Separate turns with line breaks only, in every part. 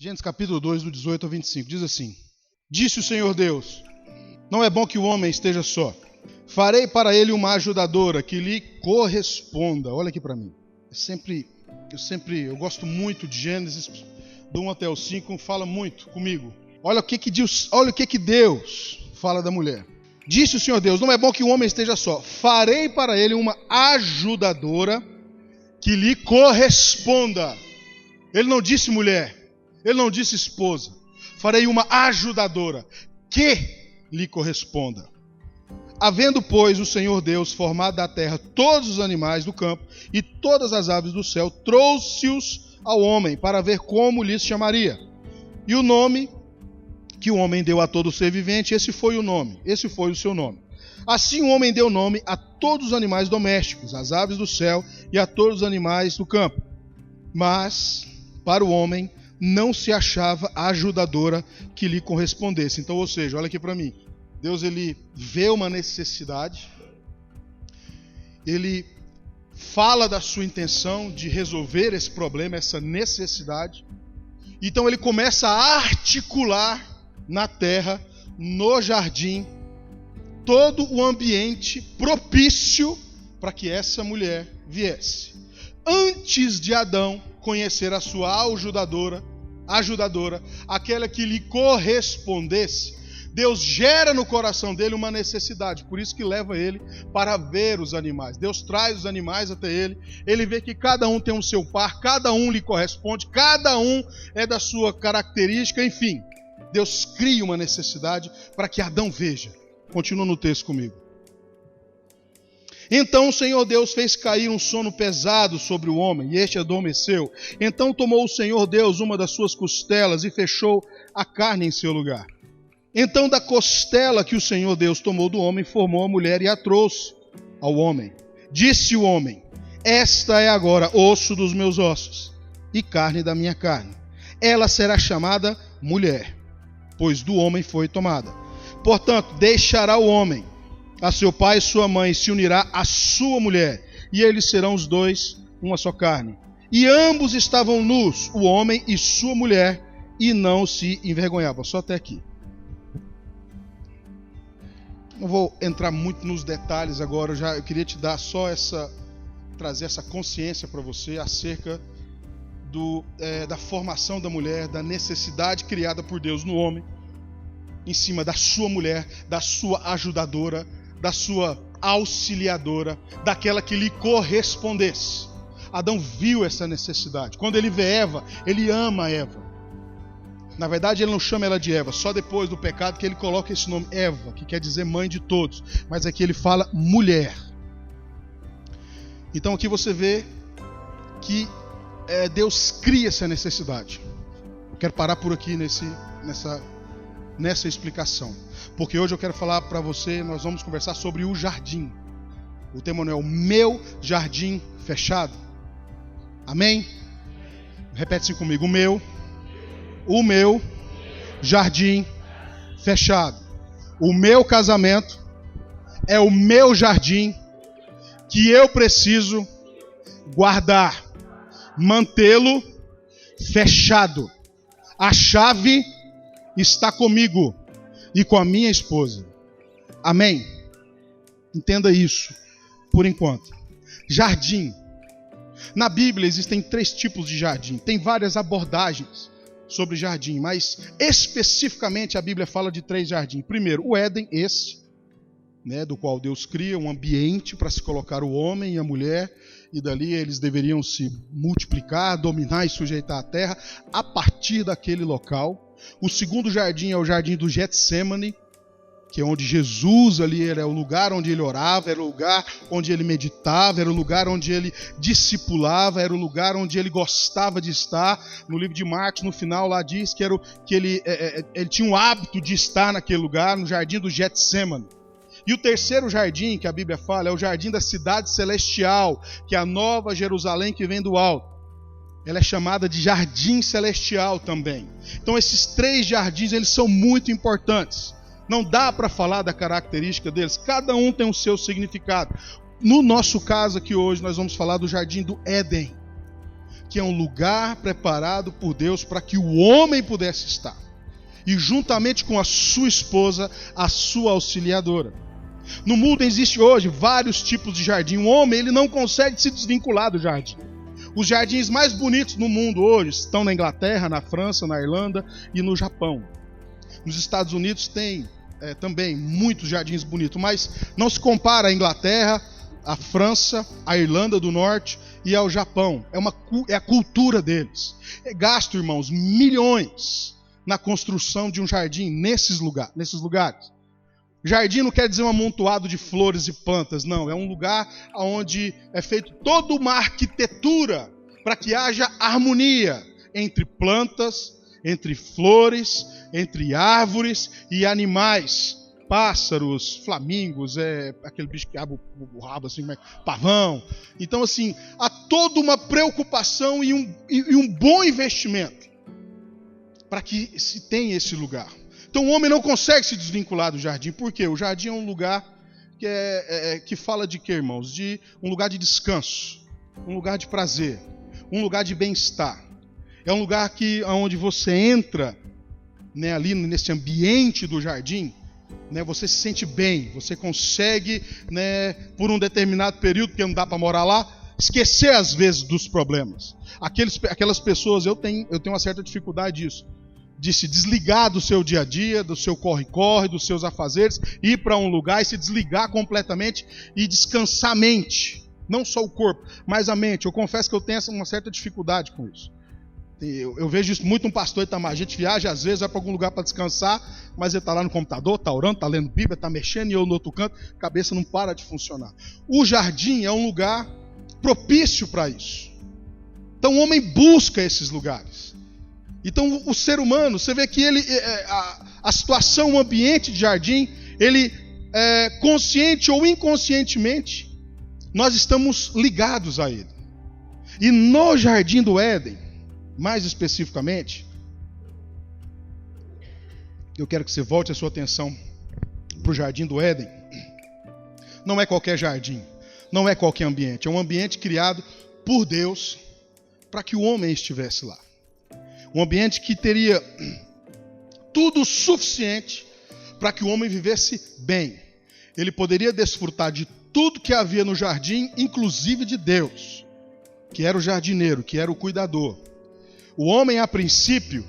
Gênesis capítulo 2, do 18 ao 25, diz assim: Disse o Senhor Deus: Não é bom que o homem esteja só. Farei para ele uma ajudadora que lhe corresponda. Olha aqui para mim. Eu gosto muito de Gênesis, do 1 até o 5, fala muito comigo. Olha o que Deus fala da mulher. Disse o Senhor Deus: Não é bom que o homem esteja só. Farei para ele uma ajudadora que lhe corresponda. Ele não disse mulher. Ele não disse esposa. Farei uma ajudadora que lhe corresponda. Havendo, pois, o Senhor Deus formado da terra todos os animais do campo e todas as aves do céu, trouxe-os ao homem para ver como lhes chamaria. E o nome que o homem deu a todo ser vivente, esse foi o seu nome. Assim o homem deu nome a todos os animais domésticos, às aves do céu e a todos os animais do campo. Mas para o homem não se achava a ajudadora que lhe correspondesse. Então, ou seja, olha aqui para mim. Deus, ele vê uma necessidade, ele fala da sua intenção de resolver esse problema, essa necessidade. Então ele começa a articular na terra, no jardim, todo o ambiente propício para que essa mulher viesse. Antes de Adão conhecer a sua ajudadora, aquela que lhe correspondesse, Deus gera no coração dele uma necessidade, por isso que leva ele para ver os animais. Deus traz os animais até ele, ele vê que cada um tem o seu par, cada um lhe corresponde, cada um é da sua característica, enfim. Deus cria uma necessidade para que Adão veja. Continua no texto comigo. Então o Senhor Deus fez cair um sono pesado sobre o homem, e este adormeceu. Então tomou o Senhor Deus uma das suas costelas e fechou a carne em seu lugar. Então da costela que o Senhor Deus tomou do homem, formou a mulher e a trouxe ao homem. Disse o homem: Esta é agora osso dos meus ossos e carne da minha carne. Ela será chamada mulher, pois do homem foi tomada. Portanto, deixará o homem a seu pai e sua mãe, e se unirá à sua mulher, e eles serão os dois uma só carne. E ambos estavam nus, o homem e sua mulher, e não se envergonhavam. Só até aqui. Não vou entrar muito nos detalhes agora, eu queria te dar só trazer essa consciência para você acerca da formação da mulher, da necessidade criada por Deus no homem, em cima da sua mulher, da sua ajudadora, da sua auxiliadora, daquela que lhe correspondesse. Adão viu essa necessidade. Quando ele vê Eva, ele ama Eva. Na verdade, ele não chama ela de Eva, só depois do pecado que ele coloca esse nome Eva, que quer dizer mãe de todos. Mas aqui ele fala mulher. Então aqui você vê que Deus cria essa necessidade. Eu quero parar por aqui nessa explicação. Porque hoje eu quero falar para você, nós vamos conversar sobre o jardim. O tema não é o meu jardim fechado. Amém? Repete assim comigo. O meu jardim fechado. O meu casamento é o meu jardim que eu preciso guardar, mantê-lo fechado. A chave está comigo e com a minha esposa. Amém? Entenda isso por enquanto. Jardim. Na Bíblia existem 3 tipos de jardim. Tem várias abordagens sobre jardim, mas especificamente a Bíblia fala de 3 jardins. Primeiro, o Éden, do qual Deus cria um ambiente para se colocar o homem e a mulher, e dali eles deveriam se multiplicar, dominar e sujeitar a terra a partir daquele local. O segundo jardim é o jardim do Getsemane, que é onde Jesus ali era o lugar onde ele orava, era o lugar onde ele meditava, era o lugar onde ele discipulava, era o lugar onde ele gostava de estar. No livro de Marcos, no final, lá diz que ele tinha o hábito de estar naquele lugar, no jardim do Getsemane. E o terceiro jardim que a Bíblia fala é o jardim da cidade celestial, que é a nova Jerusalém que vem do alto. Ela é chamada de jardim celestial também. Então esses 3 jardins, eles são muito importantes. Não dá para falar da característica deles. Cada um tem o seu significado. No nosso caso aqui hoje, nós vamos falar do jardim do Éden, que é um lugar preparado por Deus para que o homem pudesse estar. E juntamente com a sua esposa, a sua auxiliadora. No mundo existe hoje vários tipos de jardim. O homem ele não consegue se desvincular do jardim. Os jardins mais bonitos no mundo hoje estão na Inglaterra, na França, na Irlanda e no Japão. Nos Estados Unidos tem também muitos jardins bonitos, mas não se compara à Inglaterra, à França, à Irlanda do Norte e ao Japão. É a cultura deles. Gasto, irmãos, milhões na construção de um jardim nesses lugares. Jardim não quer dizer um amontoado de flores e plantas, não. É um lugar onde é feito toda uma arquitetura para que haja harmonia entre plantas, entre flores, entre árvores e animais. Pássaros, flamingos, aquele bicho que abre o rabo assim, pavão. Então, assim, há toda uma preocupação e um bom investimento para que se tenha esse lugar. Então o homem não consegue se desvincular do jardim. Por quê? O jardim é um lugar que fala de quê, irmãos? De um lugar de descanso, um lugar de prazer, um lugar de bem-estar. É um lugar onde você entra, né, ali nesse ambiente do jardim, né, você se sente bem, você consegue, né, por um determinado período, porque não dá para morar lá, esquecer às vezes dos problemas. Aquelas pessoas, eu tenho uma certa dificuldade disso. De se desligar do seu dia a dia, do seu corre-corre, dos seus afazeres, ir para um lugar e se desligar completamente e descansar a mente. Não só o corpo, mas a mente. Eu confesso que eu tenho uma certa dificuldade com isso. Eu vejo isso muito no pastor Itamar. A gente viaja, às vezes, vai para algum lugar para descansar, mas ele está lá no computador, está orando, está lendo Bíblia, está mexendo, e eu no outro canto, a cabeça não para de funcionar. O jardim é um lugar propício para isso. Então o homem busca esses lugares. Então o ser humano, você vê que a situação, o ambiente de jardim, ele, consciente ou inconscientemente, nós estamos ligados a ele. E no jardim do Éden, mais especificamente, eu quero que você volte a sua atenção para o jardim do Éden. Não é qualquer jardim, não é qualquer ambiente, é um ambiente criado por Deus para que o homem estivesse lá. Um ambiente que teria tudo o suficiente para que o homem vivesse bem. Ele poderia desfrutar de tudo que havia no jardim, inclusive de Deus, que era o jardineiro, que era o cuidador. O homem, a princípio,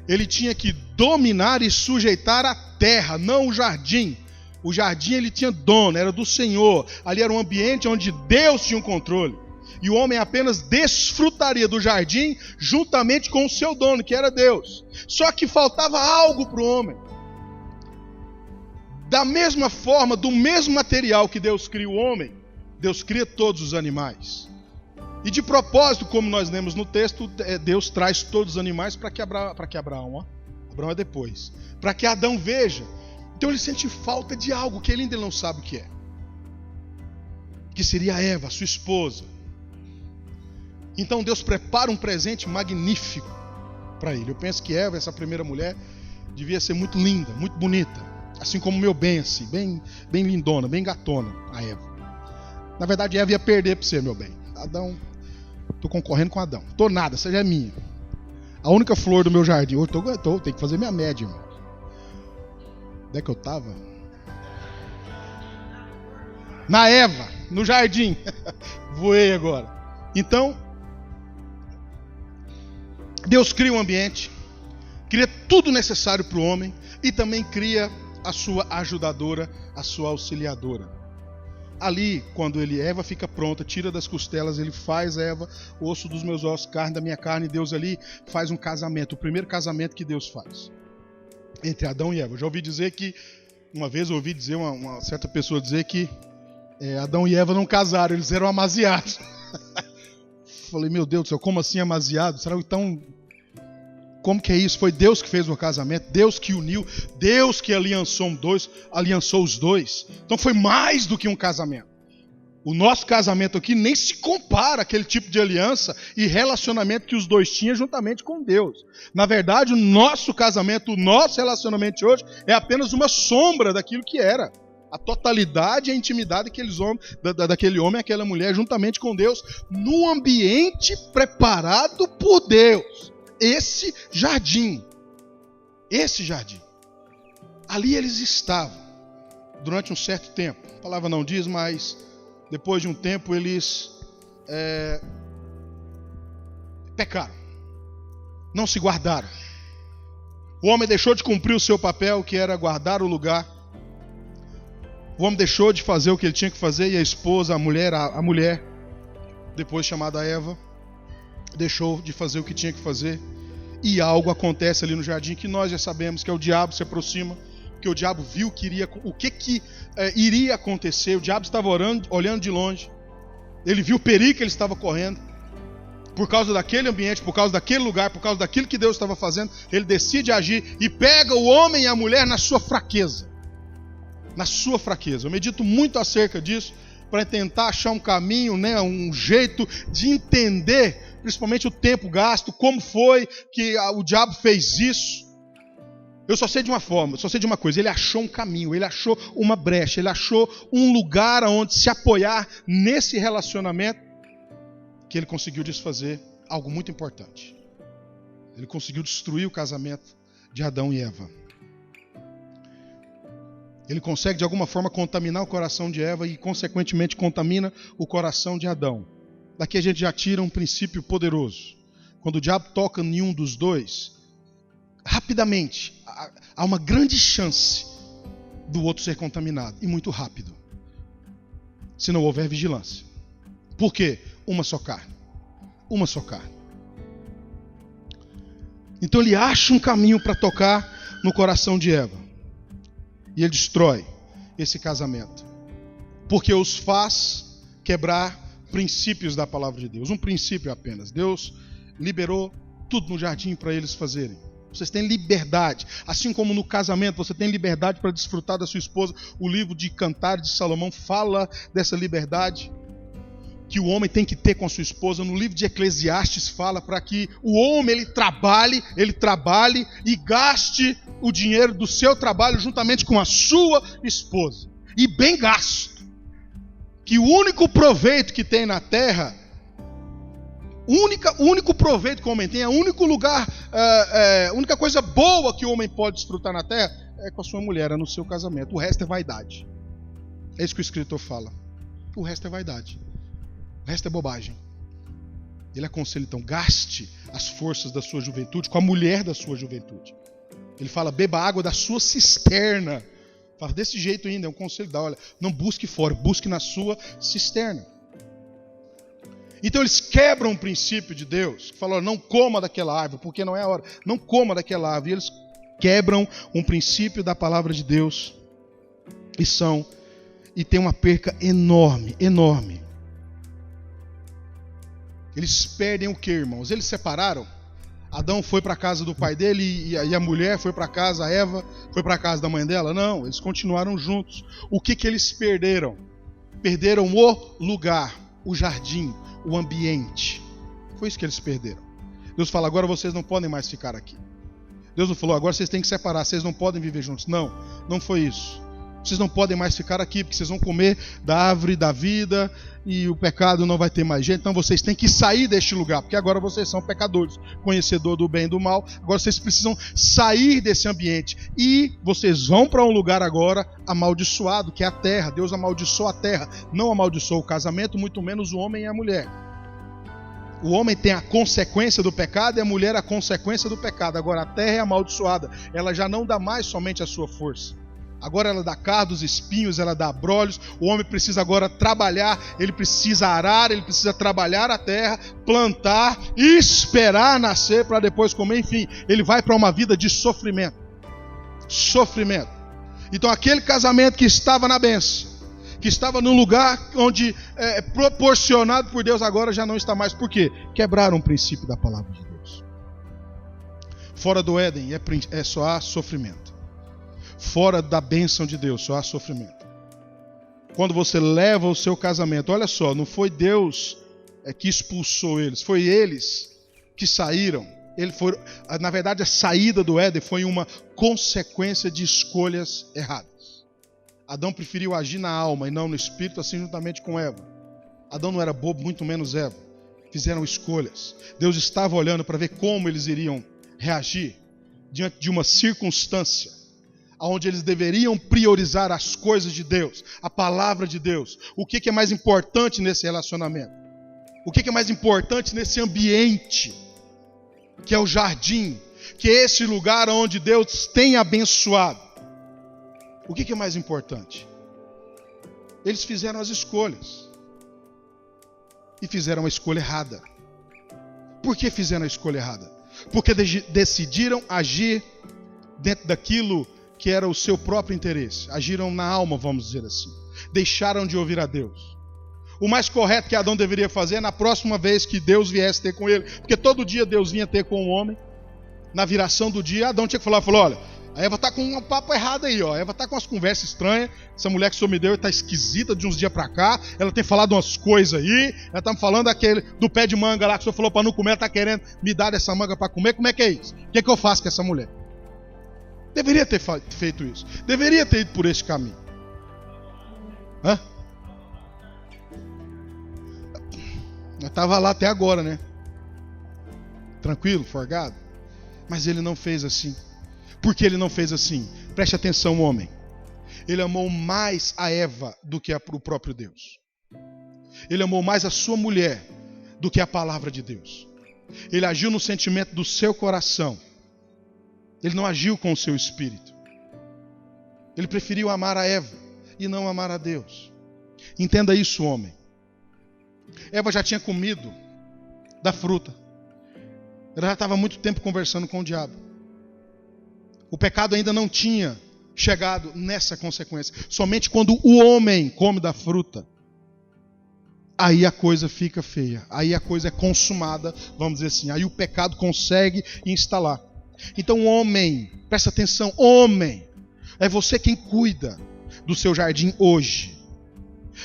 ele tinha que dominar e sujeitar a terra, não o jardim. O jardim ele tinha dono, era do Senhor. Ali era um ambiente onde Deus tinha o controle. E o homem apenas desfrutaria do jardim juntamente com o seu dono, que era Deus. Só que faltava algo para o homem. Da mesma forma, do mesmo material que Deus cria o homem, Deus cria todos os animais. E de propósito, como nós lemos no texto, Deus traz todos os animais para que Abraão é depois, para que Adão veja. Então ele sente falta de algo que ele ainda não sabe o que é. Que seria Eva, sua esposa. Então Deus prepara um presente magnífico para ele. Eu penso que Eva, essa primeira mulher, devia ser muito linda, muito bonita. Assim como meu bem, assim, bem lindona, bem gatona, a Eva. Na verdade, Eva ia perder para você, meu bem. Adão, estou concorrendo com Adão. Tô nada, essa já é minha. A única flor do meu jardim. Hoje tenho que fazer minha média, irmão. Onde é que eu estava? Na Eva, no jardim. Voei agora. Então, Deus cria um ambiente, cria tudo necessário para o homem e também cria a sua ajudadora, a sua auxiliadora. Ali, quando Eva fica pronta, tira das costelas, ele faz Eva, osso dos meus ossos, carne da minha carne, e Deus ali faz um casamento, o primeiro casamento que Deus faz entre Adão e Eva. Eu já ouvi dizer que, uma vez eu ouvi dizer, uma certa pessoa dizer que Adão e Eva não casaram, eles eram amaziados. Falei, meu Deus do céu, como assim amaziados? Será que então, como que é isso? Foi Deus que fez o casamento, Deus que uniu, Deus que aliançou os dois. Então foi mais do que um casamento. O nosso casamento aqui nem se compara àquele tipo de aliança e relacionamento que os dois tinham juntamente com Deus. Na verdade, o nosso casamento, o nosso relacionamento de hoje é apenas uma sombra daquilo que era. A totalidade e a intimidade daquele homem e aquela mulher juntamente com Deus, no ambiente preparado por Deus. Esse jardim. Ali eles estavam durante um certo tempo. A palavra não diz, mas depois de um tempo eles pecaram. Não se guardaram. O homem deixou de cumprir o seu papel, que era guardar o lugar. O homem deixou de fazer o que ele tinha que fazer, e a esposa, a mulher, depois chamada Eva, deixou de fazer o que tinha que fazer. E algo acontece ali no jardim que nós já sabemos, que é o diabo se aproxima, porque o diabo viu o que iria acontecer. O diabo estava olhando de longe. Ele viu o perigo que ele estava correndo. Por causa daquele ambiente, por causa daquele lugar, por causa daquilo que Deus estava fazendo, ele decide agir e pega o homem e a mulher na sua fraqueza. Na sua fraqueza. Eu medito muito acerca disso para tentar achar um caminho, um jeito de entender, principalmente o tempo gasto, como foi que o diabo fez isso. Eu só sei de uma forma, só sei de uma coisa: ele achou um caminho, ele achou uma brecha, ele achou um lugar onde se apoiar nesse relacionamento, que ele conseguiu desfazer algo muito importante. Ele conseguiu destruir o casamento de Adão e Eva. Ele consegue de alguma forma contaminar o coração de Eva e consequentemente contamina o coração de Adão. Daqui a gente já tira um princípio poderoso. Quando o diabo toca em um dos dois, rapidamente há uma grande chance do outro ser contaminado, e muito rápido, se não houver vigilância. Por quê? Uma só carne. Então ele acha um caminho para tocar no coração de Eva. E ele destrói esse casamento. Porque os faz quebrar princípios da palavra de Deus. Um princípio apenas. Deus liberou tudo no jardim para eles fazerem. Vocês têm liberdade. Assim como no casamento você tem liberdade para desfrutar da sua esposa. O livro de Cantares de Salomão fala dessa liberdade que o homem tem que ter com a sua esposa. No livro de Eclesiastes fala para que o homem ele trabalhe e gaste o dinheiro do seu trabalho juntamente com a sua esposa. E bem gasto. Que o único proveito que tem na terra, o único proveito que o homem tem, o único lugar, a única coisa boa que o homem pode desfrutar na terra é com a sua mulher, é no seu casamento. O resto é vaidade. É isso que o escritor fala. O resto é vaidade. O resto é bobagem. Ele aconselha então, gaste as forças da sua juventude com a mulher da sua juventude. Ele fala, beba água da sua cisterna. Fala desse jeito ainda, é um conselho da olha, não busque fora, busque na sua cisterna. Então eles quebram o princípio de Deus, que falou, não coma daquela árvore, porque não é a hora, não coma daquela árvore. E eles quebram um princípio da palavra de Deus e tem uma perca enorme. Eles perdem o que, irmãos? Eles separaram. Adão foi para a casa do pai dele e a mulher foi para casa, a Eva foi para a casa da mãe dela? Não, eles continuaram juntos. O que eles perderam? Perderam o lugar, o jardim, o ambiente. Foi isso que eles perderam. Deus fala, agora vocês não podem mais ficar aqui. Deus não falou, agora vocês têm que separar, vocês não podem viver juntos. Não, não foi isso. Vocês não podem mais ficar aqui, porque vocês vão comer da árvore da vida e o pecado não vai ter mais jeito. Então vocês têm que sair deste lugar, porque agora vocês são pecadores, conhecedor do bem e do mal. Agora vocês precisam sair desse ambiente. E vocês vão para um lugar agora amaldiçoado, que é a terra. Deus amaldiçoou a terra, não amaldiçoou o casamento, muito menos o homem e a mulher. O homem tem a consequência do pecado e a mulher a consequência do pecado. Agora a terra é amaldiçoada, ela já não dá mais somente a sua força. Agora ela dá cardos, espinhos, ela dá abrolhos. O homem precisa agora trabalhar, ele precisa arar, ele precisa trabalhar a terra, plantar, esperar nascer para depois comer. Enfim, ele vai para uma vida de sofrimento. Então aquele casamento que estava na bênção, que estava no lugar onde é proporcionado por Deus, agora já não está mais. Por quê? Quebraram o princípio da palavra de Deus. Fora do Éden só há sofrimento. Fora da bênção de Deus, só há sofrimento. Quando você leva o seu casamento, olha só, não foi Deus que expulsou eles, foi eles que saíram. Na verdade, a saída do Éden foi uma consequência de escolhas erradas. Adão preferiu agir na alma e não no espírito, assim juntamente com Eva. Adão não era bobo, muito menos Eva. Fizeram escolhas. Deus estava olhando para ver como eles iriam reagir diante de uma circunstância onde eles deveriam priorizar as coisas de Deus, a palavra de Deus. O que é mais importante nesse relacionamento? O que é mais importante nesse ambiente, que é o jardim, que é esse lugar onde Deus tem abençoado? O que é mais importante? Eles fizeram as escolhas. E fizeram a escolha errada. Por que fizeram a escolha errada? Porque decidiram agir dentro daquilo que era o seu próprio interesse. Agiram na alma, vamos dizer assim. Deixaram de ouvir a Deus. O mais correto que Adão deveria fazer é na próxima vez que Deus viesse ter com ele. Porque todo dia Deus vinha ter com o homem. Na viração do dia, Adão tinha que falar, olha, a Eva está com um papo errado aí, ó. A Eva está com umas conversas estranhas. Essa mulher que o senhor me deu está esquisita de uns dias para cá. Ela tem falado umas coisas aí. Ela está me falando do pé de manga lá que o senhor falou para não comer. Ela está querendo me dar essa manga para comer. Como é que é isso? O que é que eu faço com essa mulher? Deveria ter feito isso. Deveria ter ido por esse caminho. Hã? Eu estava lá até agora, né? Tranquilo, forgado. Mas ele não fez assim. Por que ele não fez assim? Preste atenção, homem. Ele amou mais a Eva do que o próprio Deus. Ele amou mais a sua mulher do que a palavra de Deus. Ele agiu no sentimento do seu coração. Ele não agiu com o seu espírito. Ele preferiu amar a Eva e não amar a Deus. Entenda isso, homem. Eva já tinha comido da fruta. Ela já estava há muito tempo conversando com o diabo. O pecado ainda não tinha chegado nessa consequência. Somente quando o homem come da fruta, aí a coisa fica feia. Aí a coisa é consumada, vamos dizer assim. Aí o pecado consegue instalar. Então, homem, presta atenção, homem, é você quem cuida do seu jardim hoje.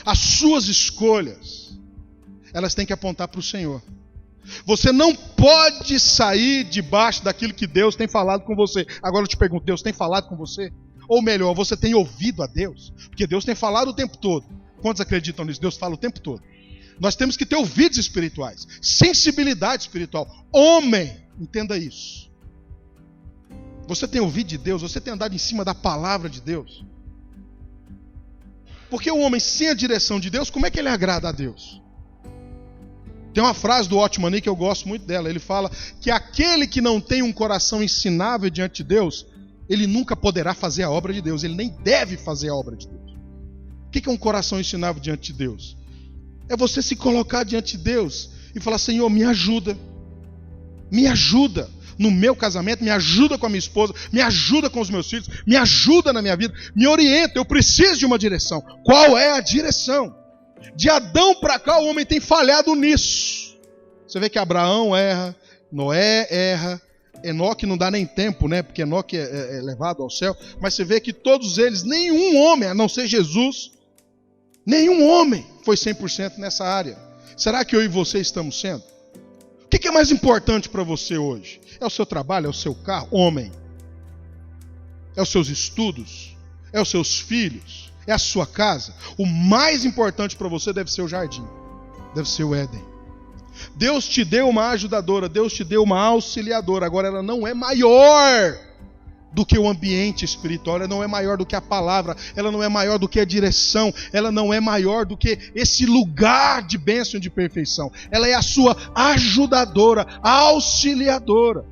As suas escolhas, elas têm que apontar para o Senhor. Você não pode sair debaixo daquilo que Deus tem falado com você. Agora eu te pergunto, Deus tem falado com você? Ou melhor, você tem ouvido a Deus? Porque Deus tem falado o tempo todo. Quantos acreditam nisso? Deus fala o tempo todo. Nós temos que ter ouvidos espirituais, sensibilidade espiritual. Homem, entenda isso. Você tem ouvido de Deus? Você tem andado em cima da palavra de Deus? Porque o homem sem a direção de Deus, como é que ele agrada a Deus? Tem uma frase do Otmani que eu gosto muito dela. Ele fala que aquele que não tem um coração ensinável diante de Deus, ele nunca poderá fazer a obra de Deus. Ele nem deve fazer a obra de Deus. O que é um coração ensinável diante de Deus? É você se colocar diante de Deus e falar, Senhor, me ajuda. Me ajuda no meu casamento, me ajuda com a minha esposa, me ajuda com os meus filhos, me ajuda na minha vida, me orienta, eu preciso de uma direção. Qual é a direção? De Adão para cá o homem tem falhado nisso. Você vê que Abraão erra, Noé erra, Enoque não dá nem tempo, né? Porque Enoque é levado ao céu. Mas você vê que todos eles, nenhum homem, a não ser Jesus, nenhum homem foi 100% nessa área. Será que eu e você estamos sendo? O que é mais importante para você hoje? É o seu trabalho? É o seu carro? Homem. É os seus estudos? É os seus filhos? É a sua casa? O mais importante para você deve ser o jardim. Deve ser o Éden. Deus te deu uma ajudadora, Deus te deu uma auxiliadora. Agora ela não é maior do que o ambiente espiritual, ela não é maior do que a palavra, ela não é maior do que a direção, ela não é maior do que esse lugar de bênção e de perfeição. Ela é a sua ajudadora, auxiliadora.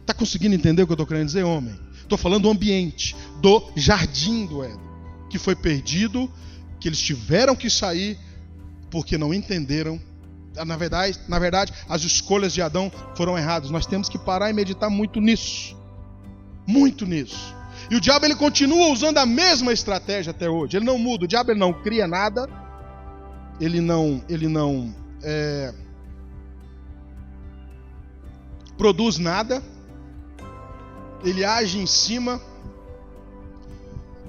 Está conseguindo entender o que eu estou querendo dizer, homem? Estou falando do ambiente, do jardim do Éden, que foi perdido, que eles tiveram que sair porque não entenderam. Na verdade, as escolhas de Adão foram erradas. Nós temos que parar e meditar muito nisso. Muito nisso. E o diabo ele continua usando a mesma estratégia até hoje. Ele não muda. O diabo ele não cria nada. Ele não produz nada. Ele age em cima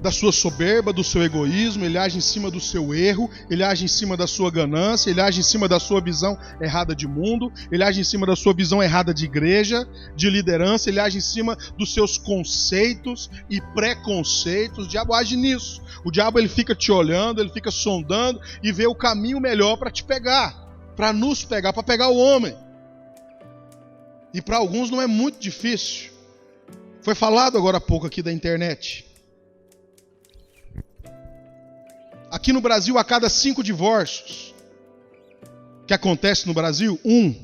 da sua soberba, do seu egoísmo, ele age em cima do seu erro, ele age em cima da sua ganância, ele age em cima da sua visão errada de mundo, ele age em cima da sua visão errada de igreja, de liderança, ele age em cima dos seus conceitos e preconceitos. O diabo age nisso. O diabo ele fica te olhando, ele fica sondando e vê o caminho melhor para te pegar, para nos pegar, para pegar o homem. E para alguns não é muito difícil. Foi falado agora há pouco aqui da internet. Aqui no Brasil, a cada 5 divórcios que acontece no Brasil, 1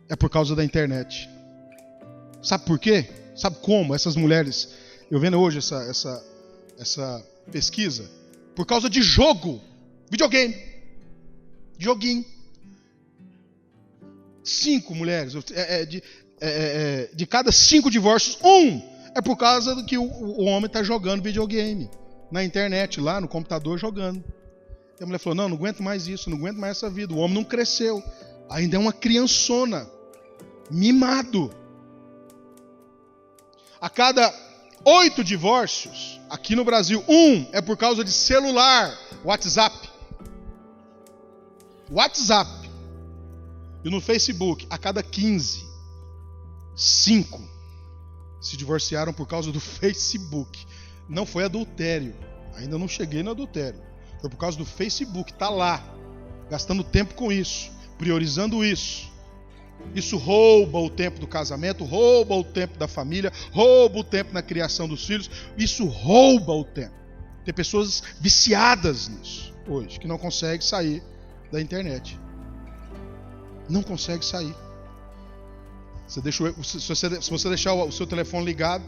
é por causa da internet. Sabe por quê? Sabe como essas mulheres... Eu vendo hoje essa pesquisa. Por causa de jogo. Videogame. Joguinho. 5 mulheres. De cada 5 divórcios, 1 é por causa do que o homem está jogando videogame. Na internet, lá no computador, jogando. E a mulher falou, não aguento mais isso, não aguento mais essa vida. O homem não cresceu. Ainda é uma criançona. Mimado. A cada 8 divórcios, aqui no Brasil, 1 é por causa de celular, WhatsApp. WhatsApp. E no Facebook, a cada 15, 5 se divorciaram por causa do Facebook. Não foi adultério. Ainda não cheguei no adultério. Foi por causa do Facebook. Está lá. Gastando tempo com isso. Priorizando isso. Isso rouba o tempo do casamento. Rouba o tempo da família. Rouba o tempo na criação dos filhos. Isso rouba o tempo. Tem pessoas viciadas nisso hoje. Que não conseguem sair da internet. Não consegue sair. Se você deixar o seu telefone ligado,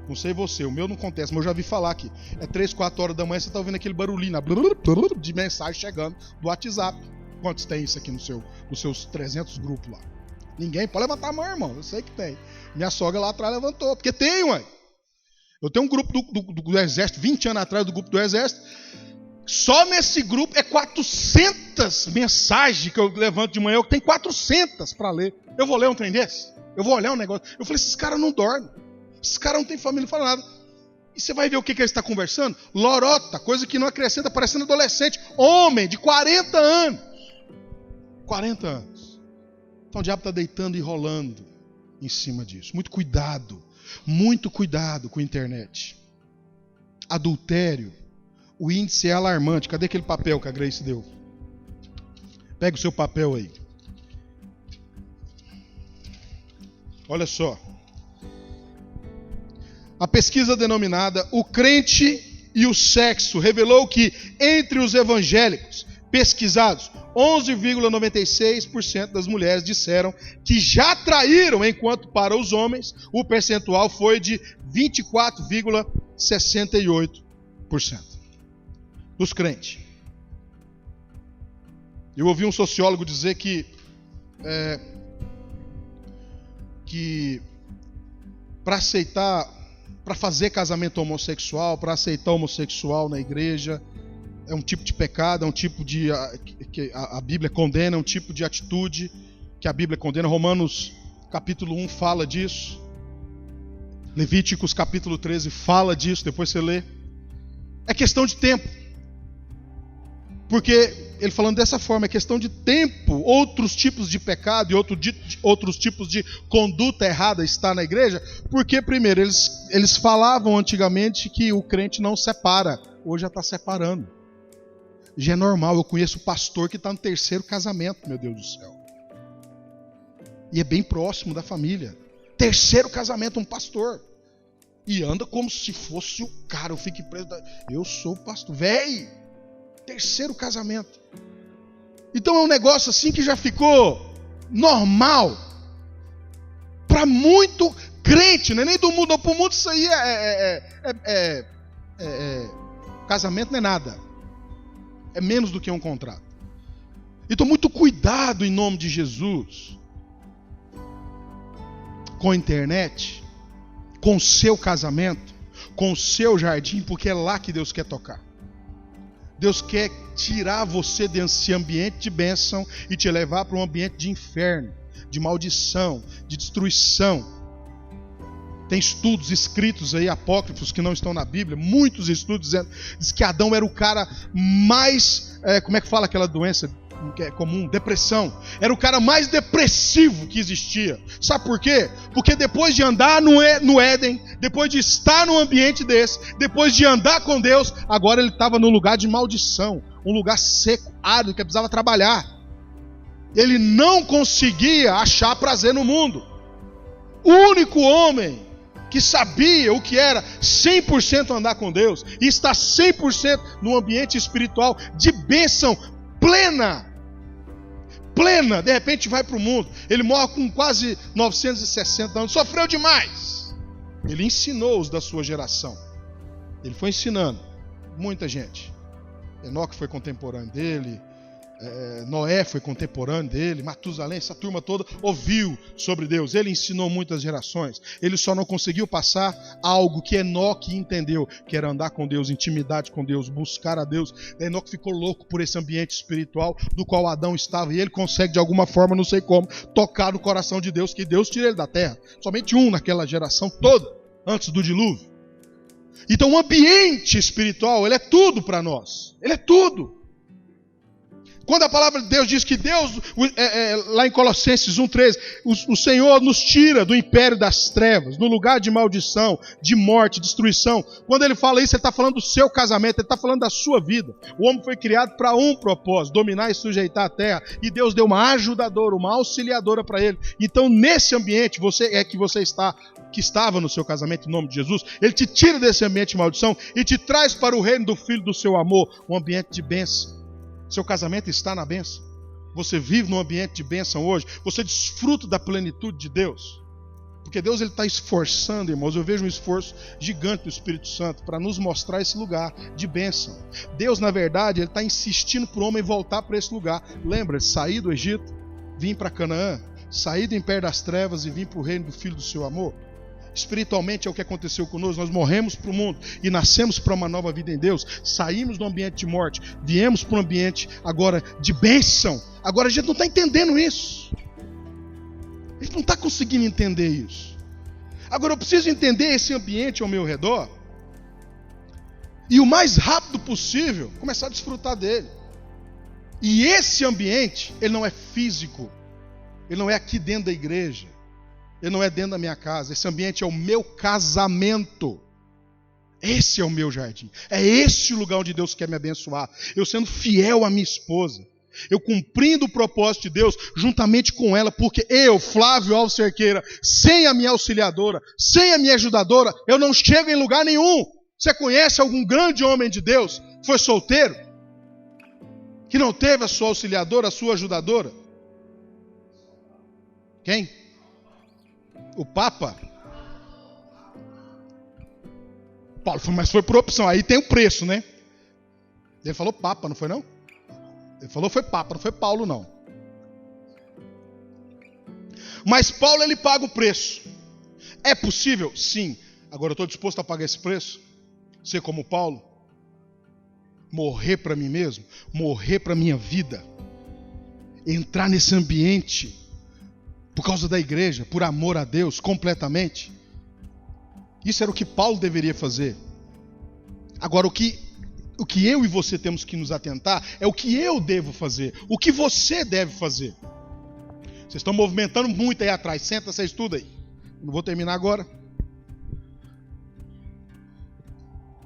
não sei você, o meu não acontece, mas eu já vi falar aqui. É 3, 4 horas da manhã, você está ouvindo aquele barulhinho de mensagem chegando do WhatsApp. Quantos tem isso aqui nos seus 300 grupos lá? Ninguém? Pode levantar a mão, irmão. Eu sei que tem. Minha sogra lá atrás levantou. Porque tem, ué. Eu tenho um grupo do Exército, 20 anos atrás do grupo do Exército. Só nesse grupo é 400 mensagens que eu levanto de manhã. Eu tenho 400 para ler. Eu vou ler um trem desse? Eu vou olhar um negócio. Eu falei, esses caras não dormem. Esses caras não têm família, não falam nada. E você vai ver o que eles estão conversando? Lorota, coisa que não acrescenta, parecendo adolescente. Homem de 40 anos. 40 anos. Então o diabo está deitando e rolando em cima disso. Muito cuidado com a internet. Adultério. O índice é alarmante. Cadê aquele papel que a Grace deu? Pega o seu papel aí. Olha só. A pesquisa denominada O Crente e o Sexo revelou que, entre os evangélicos pesquisados, 11,96% das mulheres disseram que já traíram, enquanto para os homens o percentual foi de 24,68% dos crentes. Eu ouvi um sociólogo dizer que para fazer casamento homossexual, para aceitar homossexual na igreja, é um tipo de pecado, é um tipo de que a Bíblia condena, é um tipo de atitude que a Bíblia condena. Romanos capítulo 1 fala disso. Levíticos capítulo 13 fala disso, depois você lê. É questão de tempo. Porque ele falando dessa forma, é questão de tempo, outros tipos de pecado e outros tipos de conduta errada está na igreja, porque primeiro, eles falavam antigamente que o crente não separa, hoje já está separando. Já é normal, eu conheço pastor que está no 3º casamento, meu Deus do céu. E é bem próximo da família. 3º casamento, um pastor. E anda como se fosse o cara, eu fico preso. Eu sou o pastor, véi! 3º casamento. Então é um negócio assim que já ficou normal para muito crente, não é nem do mundo, não. Para o mundo isso aí casamento não é nada, é menos do que um contrato. Então muito cuidado em nome de Jesus com a internet, com o seu casamento, com o seu jardim, porque é lá que Deus quer tocar. Deus quer tirar você desse ambiente de bênção e te levar para um ambiente de inferno, de maldição, de destruição. Tem estudos escritos aí, apócrifos, que não estão na Bíblia, muitos estudos dizendo que Adão era o cara mais, como é que fala aquela doença que é comum? Depressão. Era o cara mais depressivo que existia. Sabe por quê? Porque depois de andar no Éden, depois de estar num ambiente desse, depois de andar com Deus, agora ele estava num lugar de maldição, um lugar seco, árido, que precisava trabalhar. Ele não conseguia achar prazer no mundo. O único homem que sabia o que era 100% andar com Deus e estar 100% no ambiente espiritual de bênção plena, de repente vai para o mundo. Ele morre com quase 960 anos, sofreu demais. Ele ensinou os da sua geração. Ele foi ensinando muita gente. Enoque foi contemporâneo dele, Noé foi contemporâneo dele, Matusalém, essa turma toda ouviu sobre Deus. Ele ensinou muitas gerações. Ele só não conseguiu passar algo que Enoque entendeu, que era andar com Deus, intimidade com Deus, buscar a Deus. Enoque ficou louco por esse ambiente espiritual do qual Adão estava, e ele consegue de alguma forma, não sei como, tocar no coração de Deus, que Deus tira ele da terra. Somente um naquela geração toda, antes do dilúvio. Então o ambiente espiritual, ele é tudo para nós. Ele é tudo. Quando a palavra de Deus diz que Deus, lá em Colossenses 1,13, o Senhor nos tira do império das trevas, no lugar de maldição, de morte, destruição. Quando ele fala isso, ele está falando do seu casamento, ele está falando da sua vida. O homem foi criado para um propósito, dominar e sujeitar a terra. E Deus deu uma ajudadora, uma auxiliadora para ele. Então, nesse ambiente, que estava no seu casamento, em nome de Jesus, ele te tira desse ambiente de maldição e te traz para o reino do Filho do seu amor, um ambiente de bênção. Seu casamento está na bênção. Você vive num ambiente de bênção hoje. Você desfruta da plenitude de Deus. Porque Deus está esforçando, irmãos. Eu vejo um esforço gigante do Espírito Santo para nos mostrar esse lugar de bênção. Deus, na verdade, ele está insistindo para o homem voltar para esse lugar. Lembra, sair do Egito, vir para Canaã, sair do império das trevas e vir para o reino do Filho do seu amor. Espiritualmente é o que aconteceu conosco. Nós morremos para o mundo e nascemos para uma nova vida em Deus. Saímos do ambiente de morte, viemos para um ambiente agora de bênção. Agora a gente não está entendendo isso. A gente não está conseguindo entender isso. Agora eu preciso entender esse ambiente ao meu redor e o mais rápido possível começar a desfrutar dele. E esse ambiente, ele não é físico. Ele não é aqui dentro da igreja. Ele não é dentro da minha casa. Esse ambiente é o meu casamento. Esse é o meu jardim. É esse o lugar onde Deus quer me abençoar. Eu sendo fiel à minha esposa. Eu cumprindo o propósito de Deus juntamente com ela. Porque eu, Flávio Alves Cerqueira, sem a minha auxiliadora, sem a minha ajudadora, eu não chego em lugar nenhum. Você conhece algum grande homem de Deus que foi solteiro? Que não teve a sua auxiliadora, a sua ajudadora? Quem? O Papa? Paulo falou, mas foi por opção. Aí tem o preço, né? Ele falou Papa, não foi não? Ele falou foi Papa, não foi Paulo não. Mas Paulo, ele paga o preço. É possível? Sim. Agora eu estou disposto a pagar esse preço? Ser como Paulo? Morrer para mim mesmo? Morrer para minha vida? Entrar nesse ambiente por causa da igreja, por amor a Deus, completamente. Isso era o que Paulo deveria fazer. Agora, o que eu e você temos que nos atentar é o que eu devo fazer, o que você deve fazer. Vocês estão movimentando muito aí atrás, senta, você estuda aí. Não vou terminar agora.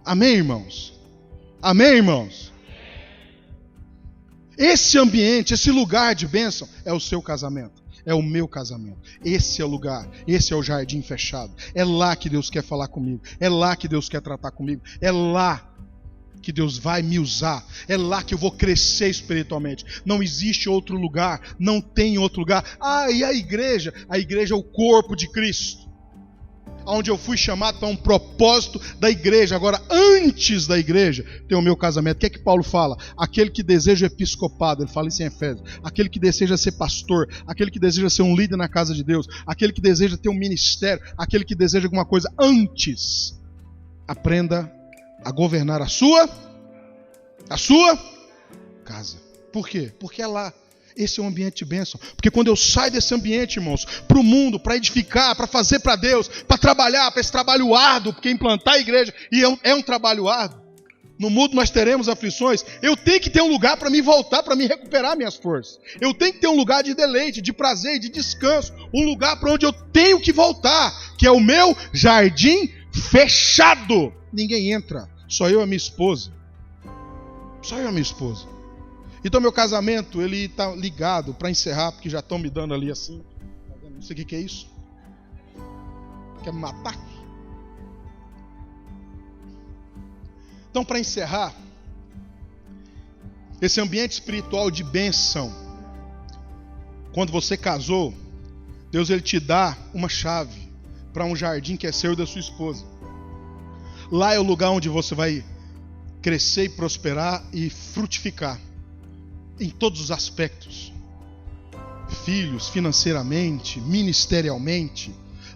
Amém, irmãos? Amém, irmãos? Esse ambiente, esse lugar de bênção é o seu casamento. É o meu casamento. Esse é o lugar. Esse é o jardim fechado. É lá que Deus quer falar comigo. É lá que Deus quer tratar comigo. É lá que Deus vai me usar. É lá que eu vou crescer espiritualmente. Não existe outro lugar. Não tem outro lugar. E a igreja? A igreja é o corpo de Cristo. Onde eu fui chamado para um propósito da igreja. Agora, antes da igreja, tem o meu casamento. O que é que Paulo fala? Aquele que deseja episcopado, ele fala isso em Efésios. Aquele que deseja ser pastor, aquele que deseja ser um líder na casa de Deus, aquele que deseja ter um ministério, aquele que deseja alguma coisa antes. Aprenda a governar a sua casa. Por quê? Porque é lá. esse é um ambiente de bênção. Porque quando eu saio desse ambiente, irmãos, para o mundo, para edificar, para fazer para Deus, para trabalhar, para esse trabalho árduo, porque implantar a igreja é um trabalho árduo. No mundo nós teremos aflições. Eu tenho que ter um lugar para me voltar, para me recuperar minhas forças. Eu tenho que ter um lugar de deleite, de prazer, de descanso. Um lugar para onde eu tenho que voltar, que é o meu jardim fechado. Ninguém entra, só eu e a minha esposa. Só eu e a minha esposa. Então meu casamento, ele está ligado para encerrar, porque já estão me dando ali assim. Não sei o que é isso. Quer me matar? Então, para encerrar, esse ambiente espiritual de bênção, quando você casou, Deus ele te dá uma chave para um jardim que é seu e da sua esposa. Lá é o lugar onde você vai crescer e prosperar e frutificar em todos os aspectos. Filhos, financeiramente, ministerialmente.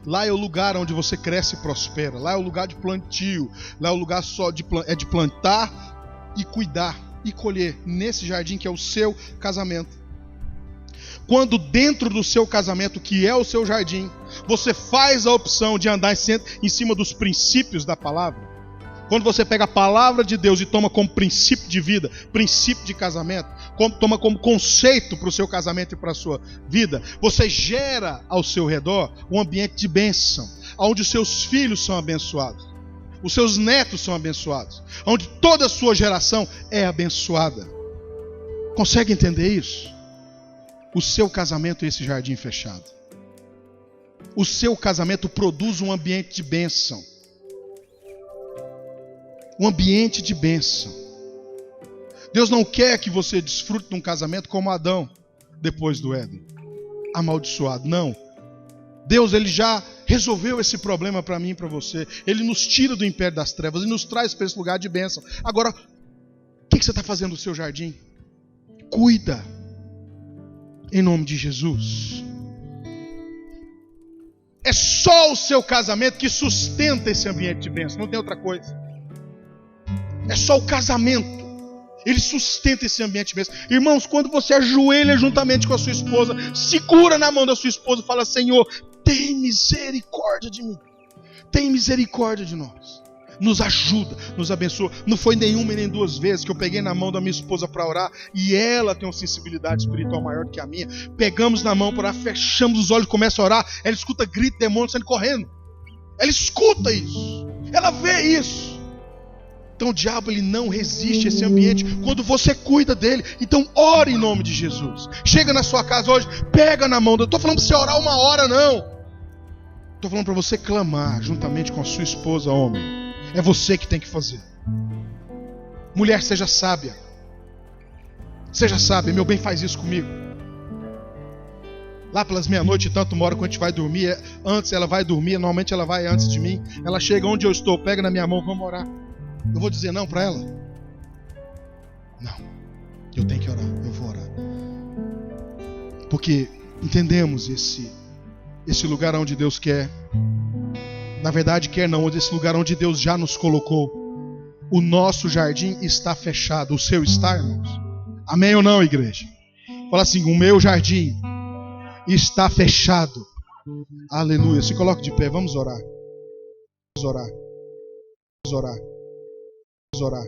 Lá é o lugar onde você cresce e prospera. Lá é o lugar de plantio. Lá é o lugar só de plantar e cuidar e colher nesse jardim que é o seu casamento. Quando dentro do seu casamento, que é o seu jardim, você faz a opção de andar em cima dos princípios da palavra. Quando você pega a palavra de Deus e toma como princípio de vida, princípio de casamento, toma como conceito para o seu casamento e para a sua vida, você gera ao seu redor um ambiente de bênção, onde os seus filhos são abençoados, os seus netos são abençoados, onde toda a sua geração é abençoada. Consegue entender isso? O seu casamento é esse jardim fechado. O seu casamento produz um ambiente de bênção. Um ambiente de bênção. Deus não quer que você desfrute de um casamento como Adão, depois do Éden, amaldiçoado. Não. Deus ele já resolveu esse problema para mim e para você. Ele nos tira do império das trevas e nos traz para esse lugar de bênção. Agora, o que você está fazendo no seu jardim? Cuida. Em nome de Jesus. É só o seu casamento que sustenta esse ambiente de bênção. Não tem outra coisa. É só o casamento. Ele sustenta esse ambiente de bênção. Irmãos, quando você ajoelha juntamente com a sua esposa, segura na mão da sua esposa e fala: Senhor, tem misericórdia de mim. Tem misericórdia de nós. Nos ajuda, nos abençoa. Não foi nenhuma e nem duas vezes que eu peguei na mão da minha esposa para orar e ela tem uma sensibilidade espiritual maior do que a minha. Pegamos na mão para orar, fechamos os olhos e começa a orar. Ela escuta grito, demônio saindo correndo. Ela escuta isso. Ela vê isso. Então o diabo ele não resiste a esse ambiente quando você cuida dele. Então ore em nome de Jesus. Chega na sua casa hoje, pega na mão. Eu estou falando para você orar 1 hora, não. Estou falando para você clamar juntamente com a sua esposa, homem. É você que tem que fazer. Mulher, seja sábia. Seja sábia, meu bem faz isso comigo. Lá pelas meia-noite e tanto, uma hora quando a gente vai dormir, antes ela vai dormir, normalmente ela vai antes de mim. Ela chega onde eu estou, pega na minha mão, vamos orar. Eu vou dizer não para ela? Não. Eu tenho que orar, eu vou orar. Porque entendemos esse lugar onde Deus quer. Na verdade quer não, esse lugar onde Deus já nos colocou. O nosso jardim está fechado. O seu está, irmãos? Amém ou não, igreja? Fala assim: o meu jardim está fechado. Aleluia. Se coloque de pé, vamos orar. Vamos orar. Vamos orar. Vamos orar.